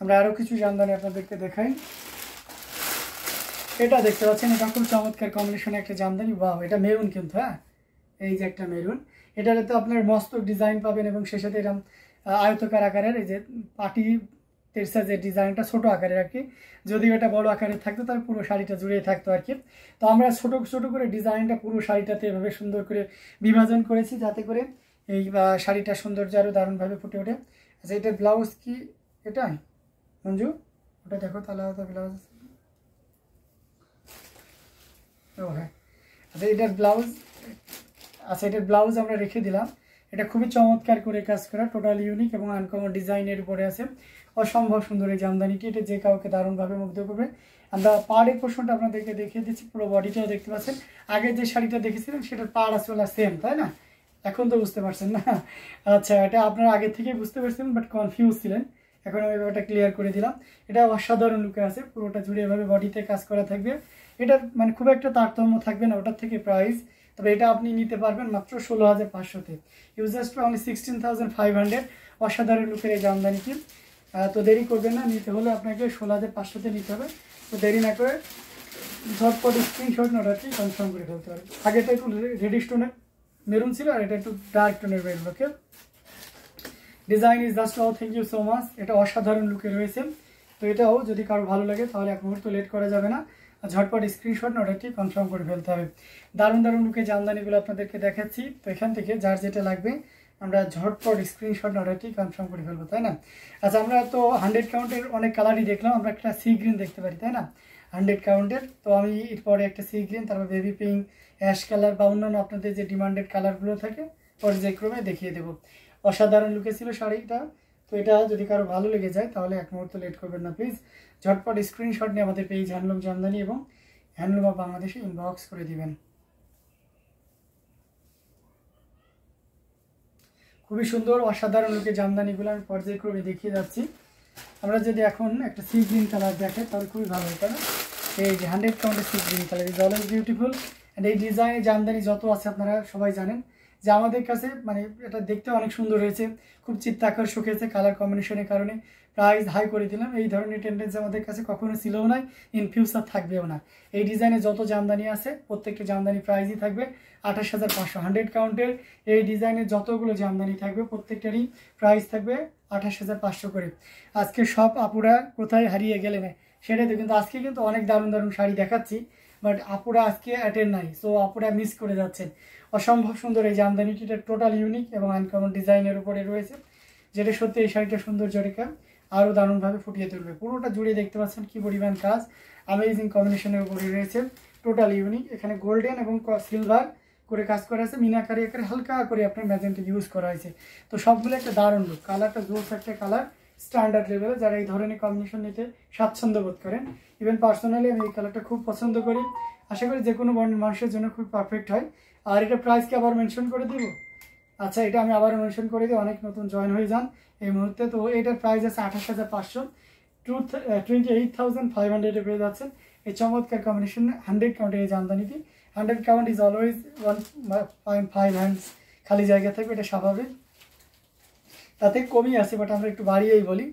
আমরা আরও কিছু জামদানি আপনাদেরকে দেখাই। এটা দেখতে পাচ্ছেন, এটা খুব চমৎকার কম্বিনেশনে একটা জামদানি। ওয়াও, এটা মেরুন কিন্তু, হ্যাঁ এই যে একটা মেরুন। এটাতে তো আপনার মস্তক ডিজাইন পাবেন এবং সে সাথে এরকম আয়তকার আকারের এই যে পাটি তেরসা যে ডিজাইনটা ছোট আকারের আর কি। যদিও এটা বড় আকারের থাকতো তাহলে পুরো শাড়িটা জুড়ে থাকতো আর কি। তো আমরা ছোট ছোট করে ডিজাইনটা পুরো শাড়িটাতে এভাবে সুন্দর করে বিভাজন করেছি, যাতে করে এই শাড়িটার সৌন্দর্য আরও দারুণভাবে ফুটে ওঠে। আচ্ছা, এটার ব্লাউজ কি এটাই মঞ্জু? ওটা দেখো তাহলে আলাদা ব্লাউজ। ও হ্যাঁ, আচ্ছা এটার ব্লাউজ, আচ্ছা এটার ব্লাউজ আমরা রেখে দিলাম। এটা খুবই চমৎকার করে কাজ করা, টোটাল ইউনিক এবং আনকমন ডিজাইনের উপরে আছে। অসম্ভব সুন্দর এই জামদানিটি, এটা যে কাউকে দারুণভাবে মুগ্ধ করবে। আমরা পাড়ের পোর্শনটা আপনাদেরকে দেখিয়ে দিচ্ছি, পুরো বডিটাও দেখতে পাচ্ছেন। আগে যে শাড়িটা দেখেছিলেন সেটার পাড় আসলে সেম, তাই না? এখন তো বুঝতে পারছেন না? আচ্ছা, এটা আপনারা আগে থেকেই বুঝতে পারছেন বাট কনফিউজ ছিলেন, এখন আমি ব্যাপারটা ক্লিয়ার করে দিলাম। এটা অসাধারণ লুকে আছে, পুরোটা জুড়ে এভাবে বডিতে কাজ করা থাকবে। এটার মানে খুব একটা তারতম্য থাকবে না ওটার থেকে প্রাইস। তবে এটা আপনি নিতে পারবেন মাত্র 16,500-তে, ইউজার্স ফর অনলি 16,500। অসাধারণ লুকের এই জামদানিটি। তো দেরি করবেন না, নিতে হলে আপনাকে 16,500-তে নিতে হবে। তো দেরি না করে ঝটপট স্ক্রিনশট অর্ডারটি কনফার্ম করে ফেলতে পারবেন। আগেটা একটু রেডি স্টোনের মেরুন ছিল, আর এটা একটু ডার্ক টোনের maroon. Okay, design is just wow, thank you so much. এটা অসাধারণ লুকে রয়েছে। তো এটাও যদি কারো ভালো লাগে তাহলে এক মুহূর্ত লেট করা যাবে না, ঝটপট স্ক্রিনশট অর্ডারটি কনফার্ম করে ফেলতে হবে। দারুণ দারুণ লুকে জামদানিগুলো আপনাদেরকে দেখাচ্ছি। তো এখান থেকে যার যেটা লাগবে আমরা ঝটপট স্ক্রিনশট অর্ডারটি কনফার্ম করে ফেলবো, তাই না? আচ্ছা, আমরা তো 100 কাউন্টের অনেক কালারই দেখলাম, আমরা একটা সি গ্রিন দেখতে পারি, তাই না? 100 কাউন্টের। তো আমি এরপরে একটা সি গ্রিন, তারপর বেবি পিঙ্ক, অ্যাশ কালার বা অন্যান্য আপনাদের যে ডিমান্ডেড কালারগুলো থাকে পর্যায়ক্রমে দেখিয়ে দেবো। অসাধারণ লুকে ছিল শাড়িটা। তো এটা যদি কারো ভালো লেগে যায় তাহলে এক মুহূর্ত লেট করবেন না প্লিজ, ঝটপট স্ক্রিনশট নিয়ে আমাদের পেজ হ্যান্ডলুম জামদানি এবং হ্যান্ডলুম অফ বাংলাদেশে ইনবক্স করে দিবেন। খুবই সুন্দর অসাধারণ লুকে জামদানিগুলো আমি পর্যায়ক্রমে দেখিয়ে যাচ্ছি। আমরা যদি এখন একটা সি গ্রিন কালার দেখে তাহলে খুবই ভালো হতো না? এই যে 100 কাউন্টের sea green colour is always beautiful. And এই ডিজাইনের জামদানি যত আছে আপনারা সবাই জানেন যে আমাদের কাছে মানে এটা দেখতে অনেক সুন্দর হয়েছে, খুব চিত্তাকর্ষক হয়েছে কালার কম্বিনেশনের কারণে। প্রাইস হাই করে দিলাম। এই ধরনের টেন্ডেন্সি আমাদের কাছে কখনো ছিলও না, ইন ফিউচার থাকবেও না। এই ডিজাইনে যত জামদানি আছে প্রত্যেকটা জামদানি প্রাইসই থাকবে 28,500। 100 কাউন্টের এই ডিজাইনের যতগুলো জামদানি থাকবে প্রত্যেকটারই প্রাইস থাকবে 28,500 করে। আজকে সব আপুরা কোথায় হারিয়ে গেলে না সেটাই তো, কিন্তু আজকে কিন্তু অনেক দারুণ দারুণ শাড়ি দেখাচ্ছি, বাট আপুরা আজকে অ্যাটেন্ড নাই, সো আপুরা মিস করে যাচ্ছেন। অসম্ভব সুন্দর এই জামদানিটিটা টোটাল ইউনিক এবং আনকমন ডিজাইনের উপরে রয়েছে, যেটা সত্যি এই শাড়িটা সৌন্দর্যরেখা আরও দারুণভাবে ফুটিয়ে তুলবে। পুরোটা জুড়ে দেখতে পাচ্ছেন কি পরিমাণ কাজ, অ্যামেজিং কম্বিনেশনের উপরে রয়েছে, টোটাল ইউনিক। এখানে গোল্ডেন এবং সিলভার করে কাজ করা আছে, মিনাকারি আকারে হালকা করে আপনার ম্যাজেন্টা ইউজ করা হয়েছে। তো সবগুলো একটা দারুণ লুক, কালারটা জোস একটা কালার, স্ট্যান্ডার্ড লেভেলে যারা এই ধরনের কম্বিনেশন নিতে স্বাচ্ছন্দ্য বোধ করেন। ইভেন পার্সোনালি আমি এই কালারটা খুব পছন্দ করি, আশা করি যে কোনো বর্ণের মানুষের জন্য খুব পারফেক্ট হয়। আর এটা প্রাইসকে আবার মেনশন করে দিব। আচ্ছা, এটা আমি আবারও মেনশন করে দিই, অনেক নতুন জয়েন হয়ে যান এই মুহূর্তে। তো এটার প্রাইস আছে 28,500, 28,500 পেয়ে যাচ্ছেন এই চমৎকার কম্বিনেশন 100 কাউন্টের এই জামদানিটি। 100 কাউন্ট ইজ অলওয়েজ 1.5 হ্যান্ডস খালি জায়গা থাকবে, এটা স্বাভাবিক, তাতে কমই আছে, বাট আমরা একটু বাড়িয়েই বলি।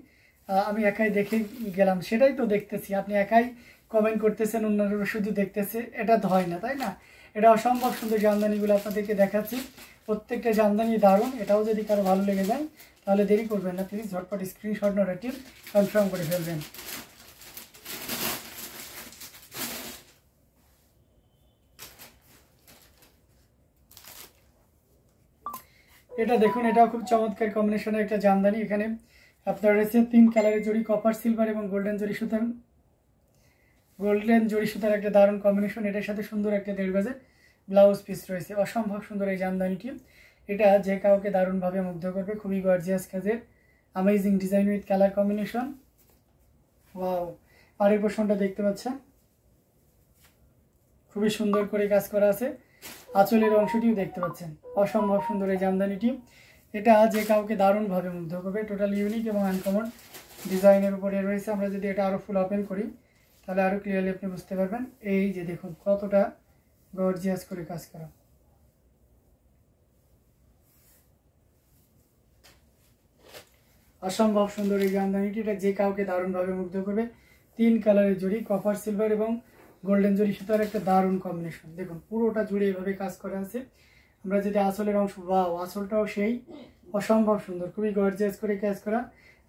আমি একাই দেখে গেলাম, সেটাই তো দেখতেছি, আপনি একাই কমেন্ট করতেছেন, অন্যরা শুধু দেখতেছে, এটা তো হয় না, তাই না? এটা অসম্ভব সুন্দর জামদানিগুলো আপনাদেরকে দেখাচ্ছি, প্রত্যেকটা জামদানি দারুণ। এটাও যদি কারো ভালো লেগে যায় তাহলে দেরি করবেন না প্লিজ, ঝটপট স্ক্রিনশট অর্ডারটি কনফার্ম করে ফেলবেন। এটা দেখুন, এটাও খুব চমৎকার কম্বিনেশনের একটা জামদানি। এখানে আপনার রয়েছে 3 কালারের জড়ি, কপার সিলভার এবং গোল্ডেন জড়ি সুতার একটা দারুণ কম্বিনেশন। এটার সাথে সুন্দর একটা 1.5 গজের ব্লাউজ পিস রয়েছে। অসম্ভব সুন্দর এই জামদানিটি, এটা যে কাউকে দারুণভাবে মুগ্ধ করবে। খুবই গর্জিয়াস কাজের, amazing design with colour combination. Wow, পাড়ের পোর্শনটা দেখতে পাচ্ছেন খুবই সুন্দর করে কাজ করা আছে, আঁচলের অংশটিও দেখতে পাচ্ছেন। অসম্ভব সুন্দর এই জামদানিটি, এটা যে কাউকে দারুণভাবে মুগ্ধ করবে। টোটাল ইউনিক এবং আনকমন ডিজাইনের উপরে রয়েছে। আমরা যদি এটা আরও ফুল ওপেন করি তাহলে আরও ক্লিয়ারলি আপনি বুঝতে পারবেন। এই যে দেখুন কতটা গর্জিয়াস করে কাজ করা। অসম্ভব সুন্দর এই জামদানিটি, এটা যে কাউকে দারুণভাবে মুগ্ধ করবে। 3 কালারের জড়ি, কপার সিলভার এবং গোল্ডেন জড়ি সুতার একটা দারুণ কম্বিনেশন। দেখুন পুরোটা জুড়ে এভাবে কাজ করা আছে। আমরা যদি আসলের অংশ, ওয়াও আসলটাও সেই অসম্ভব সুন্দর, খুবই গর্জিয়াস করে কাজ করা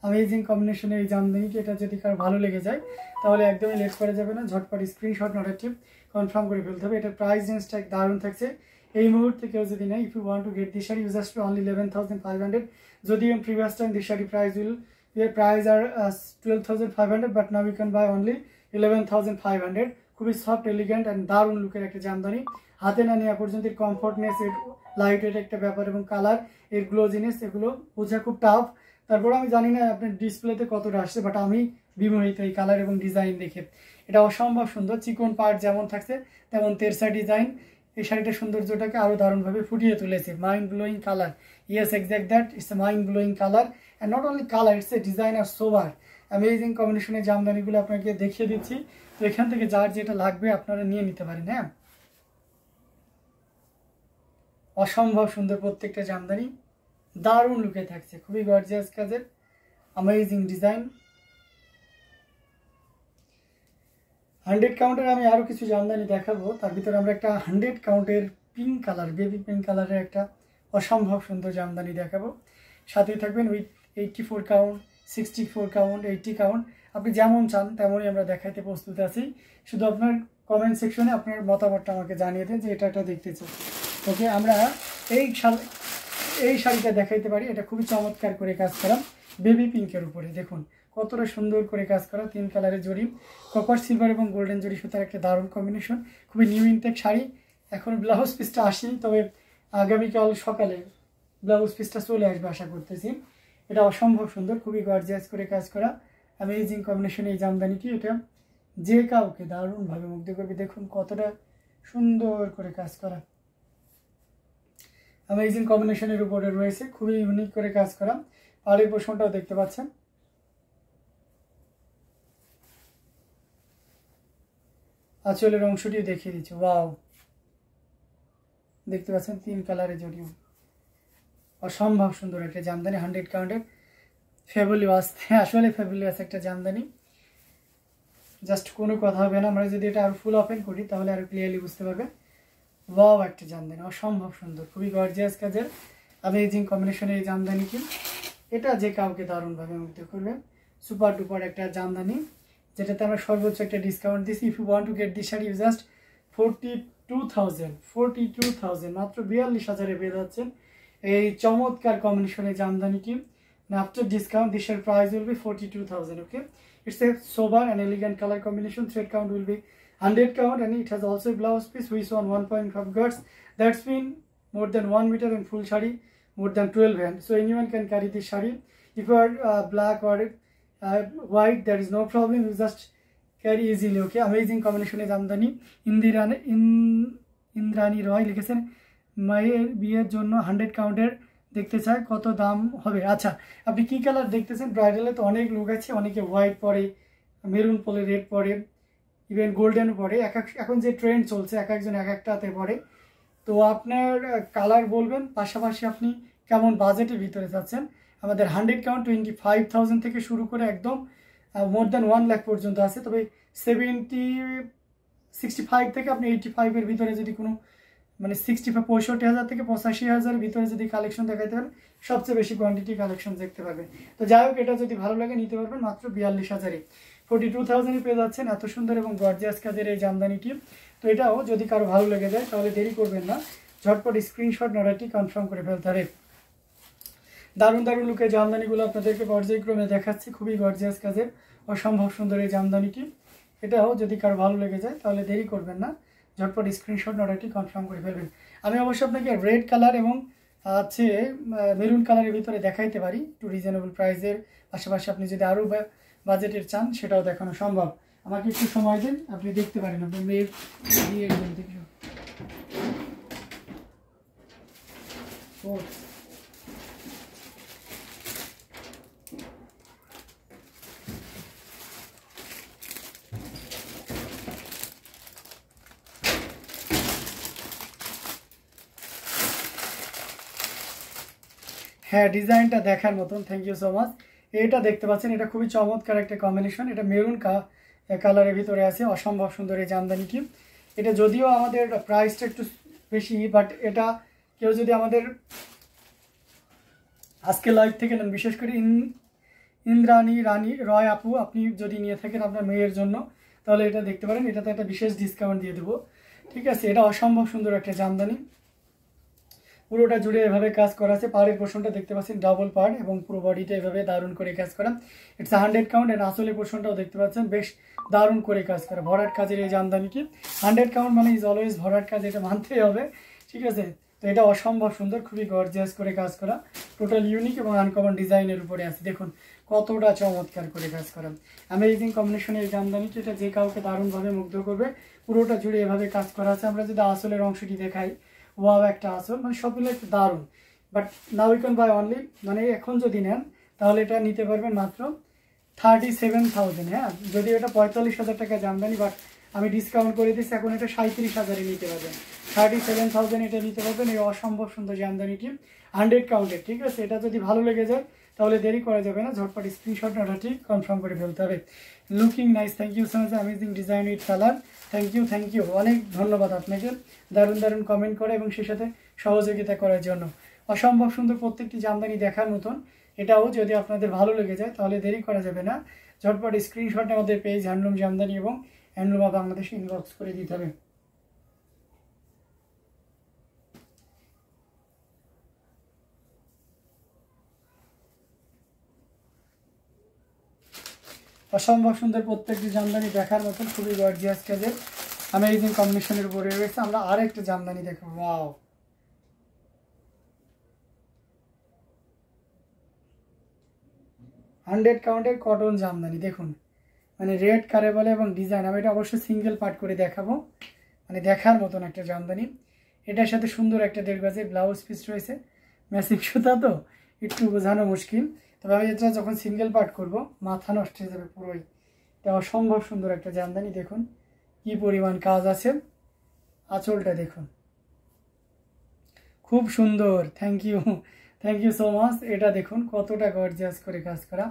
অ্যামেজিং কম্বিনেশনের এই জামদানিটি। এটা যদি কারো ভালো লেগে যায় তাহলে একদমই লেট করা যাবে না, ঝটপট স্ক্রিনশট নট টিপ কনফার্ম করে ফেলতে হবে। এটার প্রাইস রেঞ্জটা দারুণ থাকছে এই মুহূর্তে। কেউ যদি নেয়, if you want to get this sari you just only 11,500। যদি in previous time this shadi price are 12,500, but now you can buy only 11,500। খুবই সফট, এলিগেন্ট অ্যান্ড দারুণ লুকের একটা জামদানি। হাতে না নেওয়া পর্যন্ত এর কমফোর্টনেস, এর লাইট ওয়েট একটা ব্যাপার এবং কালার, এর গ্লোজিনেস, এগুলো বোঝা খুব টাফ। তারপর আমি জানি না আপনার ডিসপ্লেতে কতটা আসছে, বাট আমি বিমোহিত এই কালার এবং ডিজাইন দেখে। এটা অসম্ভব সুন্দর, চিকন পার্ট যেমন থাকছে তেমন তেরসা ডিজাইন এই শাড়িটার সৌন্দর্যটাকে আরও দারুণভাবে ফুটিয়ে তুলেছে। Mind blowing colour, yes exact that, it's a mind blowing colour and not only colour, it's a design আর সোভার। অ্যামেজিং কম্বিনেশনের জামদানিগুলো আপনাকে দেখিয়ে দিচ্ছি। তো এখান থেকে যার যেটা লাগবে আপনারা নিয়ে নিতে পারেন। হ্যাঁ, অসম্ভব সুন্দর প্রত্যেকটা জামদানি, দারুণ লুকে থাকছে, খুবই গর্জিয়াস কাজের অ্যামেজিং ডিজাইন। 100 কাউন্টের আমি আরও কিছু জামদানি দেখাবো। তার ভিতরে আমরা একটা 100 কাউন্টের পিঙ্ক কালার, বেবি পিঙ্ক কালারের একটা অসম্ভব সুন্দর জামদানি দেখাবো। সাথে থাকবেন উইথ 84 কাউন্ট, 64 কাউন্ট, 80 কাউন্ট, আপনি যেমন চান তেমনই আমরা দেখাইতে প্রস্তুত আছি। শুধু আপনার কমেন্ট সেকশনে আপনার মতামতটা আমাকে জানিয়ে দেন যে এটা দেখতে চাই। ওকে, আমরা এই শাড়িটা দেখাইতে পারি। এটা খুবই চমৎকার করে কাজ করা বেবি পিঙ্কের উপরে, দেখুন কতটা সুন্দর করে কাজ করা। 3 কালারের জড়ি, কপার সিলভার এবং গোল্ডেন জড়ি সুতার একটা দারুণ কম্বিনেশন। খুবই নিউ ইনটেক শাড়ি। এখন ব্লাউজ পিসটা আসেনি, তবে আগামীকাল সকালে ব্লাউজ পিসটা চলে আসবে আশা করতেছি। এটা অসম্ভব সুন্দর, খুবই গর্জিয়াস করে কাজ করা অ্যামেজিং কম্বিনেশন এই জামদানিটি। এটা যে কাউকে দারুণভাবে মুগ্ধ করবে। দেখুন কতটা সুন্দর করে কাজ করা, অ্যামেজিং কম্বিনেশনের উপরে রয়েছে, খুবই ইউনিক করে কাজ করা। পাড়ের পোষণটাও দেখতে পাচ্ছেন, আঁচলের অংশটিও দেখিয়ে দিচ্ছে। ওয়াও, দেখতে পাচ্ছেন 3 কালারের জড়িও, অসম্ভব সুন্দর একটা জামদানি। 100 কাউন্টের ফ্যাবুলাস, আসলে ফ্যাবুলাস একটা জামদানি, জাস্ট কোনো কথা হবে না। আমরা যদি এটা আরো ফুল ওপেন করি তাহলে আরো ক্লিয়ারলি বুঝতে পারবে। ওয়াও, একটা জামদানি অসম্ভব সুন্দর, খুবই গর্জিয়াস কাজের অ্যামেজিং কম্বিনেশনের এই জামদানিটি। এটা যে কাউকে দারুণভাবে মুগ্ধ করবে। সুপার ডুপার একটা জামদানি, যেটাতে আমরা সর্বোচ্চ একটা ডিসকাউন্ট দিচ্ছি। If you want to get this sari you just 42,000 মাত্র 42,000-এ পেয়ে যাচ্ছেন এই চমৎকার কম্বিনেশনের জামদানিটি। আফটার ডিসকাউন্ট দিস শাড়ির price will be 42,000। Okay, it's a sober and elegant color combination. Thread count will be 100 count, and it has also a blouse piece which on 1.5 girths. That's been more than 1 meter, and full shari more than 12 hand. So anyone can carry this shari. If you are black or white, there is no problem, you just carry easily. Okay, amazing combination is আমদানি। ইন্দ্রাণী রয় লিখেছেন মায়ের বিয়ের জন্য 100 কাউন্টের দেখতে চায়, কত দাম হবে? আচ্ছা, আপনি কি কালার দেখতেছেন? ব্রাইডালে তো অনেক লোক আছে, অনেকে হোয়াইট পরে, মেরুন পরে, রেড পরে, ইভেন গোল্ডেন পরে। এখন যে ট্রেন্ড চলছে এক একজন এক একটাতে পরে। তো আপনার কালার বলবেন, পাশাপাশি আপনি কেমন বাজেটের ভিতরে চাচ্ছেন। আমাদের 100 কাউন্ট 25,000 থেকে শুরু করে একদম মোর দ্যান 1 লাখ পর্যন্ত আছে। তবে 65 থেকে আপনি 85-এর ভিতরে যদি কোনো মানে 65,000 থেকে 85,000-এর ভিতরে যদি কালেকশন দেখাইতে পারেন, সবচেয়ে বেশি কোয়ান্টিটি কালেকশন দেখতে পাবেন। তো যাই হোক, এটা যদি ভালো লাগে নিতে পারবেন মাত্র 42,000-এ। 42,000-এ পেয়ে যাচ্ছেন এত সুন্দর এবং গর্জিয়াস কাজের এই জামদানিটি। তো এটাও যদি কারো ভালো লেগে যায় তাহলে দেরি করবেন না, ঝটপট স্ক্রিনশট নড়াটি কনফার্ম করে ফেলতে হবে। দারুণ দারুণ লুকের জামদানিগুলো আপনাদেরকে পর্যায়ক্রমে দেখাচ্ছি, খুবই গর্জিয়াস কাজের অসম্ভব সুন্দর এই জামদানিটি। এটাও যদি কারো ভালো লেগে যায় তাহলে দেরি করবেন না, ঝটপট স্ক্রিনশট অর্ডারটি কনফার্ম করে ফেলবেন। আমি অবশ্যই আপনাকে রেড কালার এবং হচ্ছে মেরুন কালারের ভিতরে দেখাইতে পারি একটু রিজনেবল প্রাইসের। পাশাপাশি আপনি যদি আরও বাজেটের চান সেটাও দেখানো সম্ভব। আমাকে একটু সময় দিন, আপনি দেখতে পারেন আপনার মেয়ের বিয়ের জন্য দেখুন। হ্যাঁ, ডিজাইনটা দেখার মতন, থ্যাংক ইউ সো মাচ। এটা দেখতে পাচ্ছেন, এটা খুবই চমৎকার একটা কম্বিনেশন। এটা মেরুন কালারের ভিতরে আছে, অসম্ভব সুন্দর এই জামদানিটি। এটা যদিও আমাদের প্রাইসটা একটু বেশি, বাট এটা কেউ যদি আমাদের আজকে লাইভ থেকে নেন, বিশেষ করে ইন্দ্রাণী রানী রয় আপু, আপনি যদি নিয়ে থাকেন আপনার মেয়ের জন্য, তাহলে এটা দেখতে পারেন, এটাতে একটা বিশেষ ডিসকাউন্ট দিয়ে দেবো। ঠিক আছে, এটা অসম্ভব সুন্দর একটা জামদানি, পুরোটা জুড়ে এভাবে কাজ করা আছে। পাড়ের পোর্শনটা দেখতে পাচ্ছেন ডাবল পাড়, এবং পুরো বডিটা এভাবে দারুণ করে কাজ করা। It's 100 count. এর আসলে পোর্শনটাও দেখতে পাচ্ছেন বেশ দারুণ করে কাজ করা, ভরাট কাজের এই জামদানিটি। 100 কাউন্ট মানে ইজ অলওয়েজ ভরাট কাজ, এটা মানতেই হবে। ঠিক আছে, তো এটা অসম্ভব সুন্দর, খুবই গর্জিয়াস করে কাজ করা, টোটাল ইউনিক এবং আনকমন ডিজাইনের উপরে আছে। দেখুন কতটা চমৎকার করে কাজ করা, অ্যামেজিং কম্বিনেশনের এই জামদানিটি, এটা যে কাউকে দারুণভাবে মুগ্ধ করবে। পুরোটা জুড়ে এভাবে কাজ করা আছে। আমরা যদি আসলের অংশটি দেখাই, ওয়াও একটা আসল, মানে সবগুলো একটু দারুণ। But now you can buy only, মানে এখন যদি নেন তাহলে এটা নিতে পারবেন মাত্র 37,000। হ্যাঁ, যদিও এটা 45,000 টাকা জামদানি, বাট আমি ডিসকাউন্ট করে দিচ্ছি, এখন এটা 37,000-এ নিতে পারবেন। 37,000 এটা নিতে পারবেন এই অসম্ভব সুন্দর জামদানিটি, 100 কাউন্টের। ঠিক আছে, এটা যদি ভালো লেগে যায় তাহলে দেরি করা যাবে না, ঝটপট স্ক্রিনশট অর্ডারটি কনফার্ম করে ফেলতে হবে। Looking nice, thank you so much, amazing design with colour, thank you, অনেক ধন্যবাদ আপনাকে দারুণ দারুণ কমেন্ট করে এবং সেই সাথে সহযোগিতা করার জন্য। অসম্ভব সুন্দর প্রত্যেকটি জামদানি দেখার মতন। এটাও যদি আপনাদের ভালো লেগে যায় তাহলে দেরি করা যাবে না, ঝটপট স্ক্রিনশট আমাদের পেজ হ্যান্ডলুম জামদানি এবং হ্যান্ডলুমা বাংলাদেশে ইনবক্স করে দিতে হবে। অসম্ভব সুন্দর প্রত্যেকটি জামদানি দেখার মতন, খুবই গর্জিয়াস কাজের, অ্যামেজিং কম্বিনেশনের উপরে রয়েছে। আমরা আরেকটা জামদানি দেখব, ওয়াও, 100 কাউন্টের কটন জামদানি। দেখুন মানে রেড কারে বলে এবং ডিজাইন, আমি এটা অবশ্যই সিঙ্গেল পার্ট করে দেখাবো, মানে দেখার মতন একটা জামদানি। এটার সাথে সুন্দর একটা 1.5 গজের ব্লাউজ পিস রয়েছে, ম্যাসিভ সুতা তো একটু বোঝানো মুশকিল, তবে আমি এটা যখন সিঙ্গেল পার্ট করব মাথা নষ্ট হয়ে যাবে পুরোই। এটা অসম্ভব সুন্দর একটা জামদানি, দেখুন কি পরিমাণ কাজ আছে। আঁচলটা দেখুন খুব সুন্দর, থ্যাংক ইউ সো মাচ। এটা দেখুন কতটা গর্জিয়াস করে কাজ করা,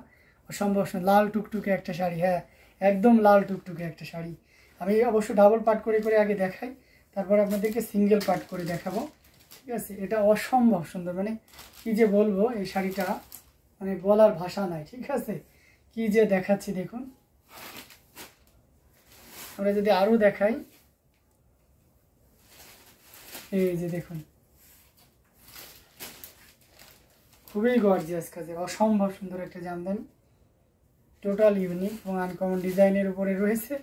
অসম্ভব সুন্দর, লাল টুকটুকে একটা শাড়ি। হ্যাঁ, একদম লাল টুকটুকে একটা শাড়ি। আমি অবশ্য ডাবল পার্ট করে করে আগে দেখাই, তারপর আপনাদেরকে সিঙ্গেল পার্ট করে দেখাবো। ঠিক আছে, এটা অসম্ভব সুন্দর, মানে কি যে বলবো এই শাড়িটা, মানে বলার ভাষা নাই। ঠিক আছে, কি যে দেখাচ্ছি দেখুন। আমরা যদি আরো দেখাই, এই যে দেখুন খুবই গর্জিয়াস কাজের, অসম্ভব সুন্দর একটা জামদানি, টোটাল ইউনিক এবং আনকমন ডিজাইনের উপরে রয়েছে।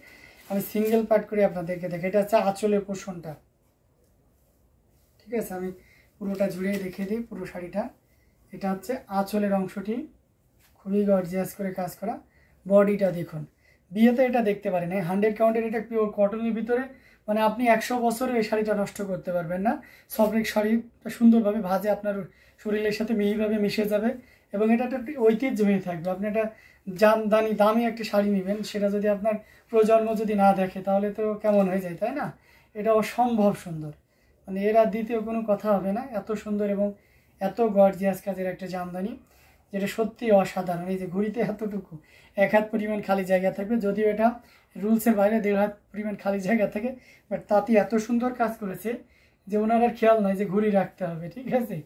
আমি সিঙ্গেল পার্ট করে আপনাদেরকে দেখি, এটা হচ্ছে আঁচলের পোর্শনটা। ঠিক আছে, আমি পুরোটা জুড়ে দেখিয়ে দিই পুরো শাড়িটা। এটা হচ্ছে আঁচলের অংশটি, খুবই গর্জিয়াস করে কাজ করা। বডিটা দেখুন, বিয়েতে এটা দেখতে পারেন, 100 কাউন্টের, এটা পিওর কটনের ভিতরে, মানে আপনি 100 বছরে এই শাড়িটা নষ্ট করতে পারবেন না। সফরিক শাড়িটা সুন্দরভাবে ভাজে আপনার শরীরের সাথে মিহিভাবে মিশে যাবে, এবং এটা একটা ঐতিহ্য হয়ে থাকবে। আপনি একটা দামি একটা শাড়ি নেবেন, সেটা যদি আপনার প্রজন্ম যদি না দেখে তাহলে তো কেমন হয়ে যায়, তাই না? এটা অসম্ভব সুন্দর, মানে এর আর দ্বিতীয় কোনো কথা হবে না, এত সুন্দর এবং এত গর্জিয়াস কাজের একটা জামদানি, যেটা সত্যি অসাধারণ। এই যে ঘুড়িতে এতটুকু 1 হাত পরিমাণ খালি জায়গা থাকবে, যদিও এটা রুলসের বাইরে 1.5 হাত পরিমাণ খালি জায়গা থাকে, বাট তাতে এত সুন্দর কাজ করেছে যে ওনার আর খেয়াল নয় যে ঘুড়ি রাখতে হবে। ঠিক আছে,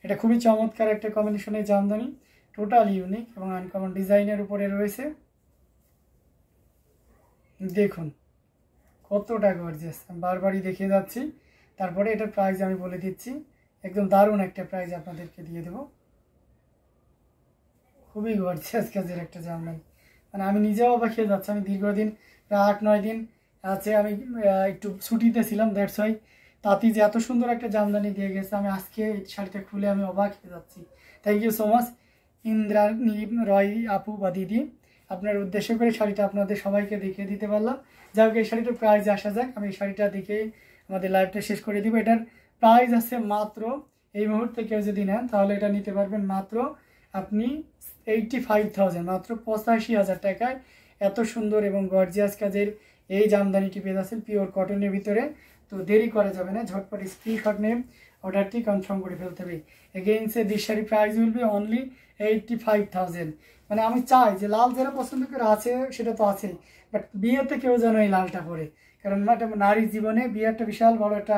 এটা খুবই চমৎকার একটা কম্বিনেশনের জামদানি, টোটাল ইউনিক এবং আনকমন ডিজাইনের উপরে রয়েছে। দেখুন কতটা গর্জিয়াস, আমি বারবারই দেখিয়ে যাচ্ছি। তারপরে এটার প্রাইস আমি বলে দিচ্ছি, একদম দারুণ একটা প্রাইস আপনাদেরকে দিয়ে দেবো। খুবই গর্জিয়াস কাজের একটা জামদানি, মানে আমি নিজেও অবাক হয়ে যাচ্ছি। আমি দীর্ঘদিন প্রায় 8-9 দিন আছে আমি একটু ছুটিতে ছিলাম, দ্যাটস ওয়াই তাঁতি যে এত সুন্দর একটা জামদানি দিয়ে গেছে, আমি আজকে এই শাড়িটা খুলে আমি অবাক হয়ে যাচ্ছি। Thank you so much Indrani Roy আপু বা দিদি, আপনার উদ্দেশ্য করে শাড়িটা আপনাদের সবাইকে দেখিয়ে দিতে পারলাম। যাই হোক, এই শাড়িটার প্রাইস আসা যাক, আমি এই শাড়িটা দেখেই আমাদের লাইভটা শেষ করে দিব। এটার প্রাইস আছে মাত্র, এই মুহূর্তে কেউ যদি নেন তাহলে এটা নিতে পারবেন মাত্র আপনি 85,000, মাত্র 85,000 টাকায় এত সুন্দর এবং গর্জিয়াস কাজের এই জামদানিটি পেয়ে যাচ্ছেন পিওর কটনের ভিতরে। তো দেরি করা যাবে না, ঝটপট স্ক্রিনশট নিয়ে অর্ডারটি কনফার্ম করে ফেলতে হবে। Again say this sari price will B only 85,000। মানে আমি চাই যে লাল যারা পছন্দ করে আছে সেটা তো আছেই, বাট বিয়েতে কেউ যেন এই লালটা পরে, কারণ একটা নারী জীবনে বিয়ে একটা বিশাল বড় একটা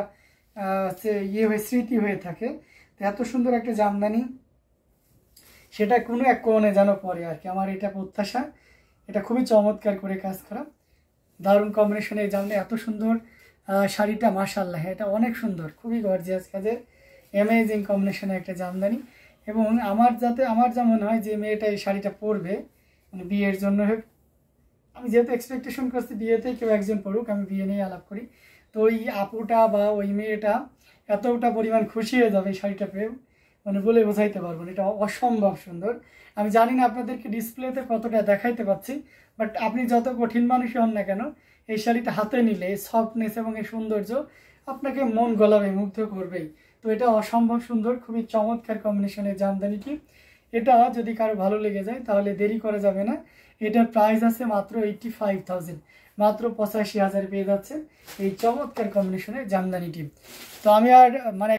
ইয়ে হয়ে স্মৃতি হয়ে থাকে। তো এত সুন্দর একটা জামদানি সেটা কোনো এক কোণে যেন পরে আর কি, আমার এটা প্রত্যাশা। এটা খুবই চমৎকার করে কাজ করা, দারুণ কম্বিনেশনে এই জামদানি, এত সুন্দর শাড়িটা মাশাআল্লাহ, এটা অনেক সুন্দর, খুবই গর্জিয়াস কাজের অ্যামেজিং কম্বিনেশনে একটা জামদানি। এবং আমার যা মনে হয় যে মেয়েটা এই শাড়িটা পরবে মানে বিয়ের জন্য, আমি যেহেতু এক্সপেকটেশন করছি বিয়েতে কেউ একজন পড়ুক, আমি বিয়ে নিয়ে আলাপ করি, তো ওই আপুটা বা ওই মেয়েটা এতটা পরিমাণ খুশি হয়ে যাবে এই শাড়িটা পেয়ে, মানে বলে বোঝাইতে পারবো না, এটা অসম্ভব সুন্দর। আমি জানি না আপনাদেরকে ডিসপ্লেতে কতটা দেখাইতে পাচ্ছি, বাট আপনি যত কঠিন মানুষই হন না কেন, এই শাড়িটা হাতে নিলে এই সফটনেস এবং এই সৌন্দর্য আপনাকে মন গলাবে, মুগ্ধ করবেই। তো এটা অসম্ভব সুন্দর, খুবই চমৎকার কম্বিনেশনের জামদানিটি। এটা যদি কারো ভালো লেগে যায় তাহলে দেরি করা যাবে না, এটার প্রাইস আছে মাত্র 85,000, মাত্র 85,000 পেয়ে যাচ্ছে এই চমৎকার কম্বিনেশনের জামদানিটি। তো আমি আর মানে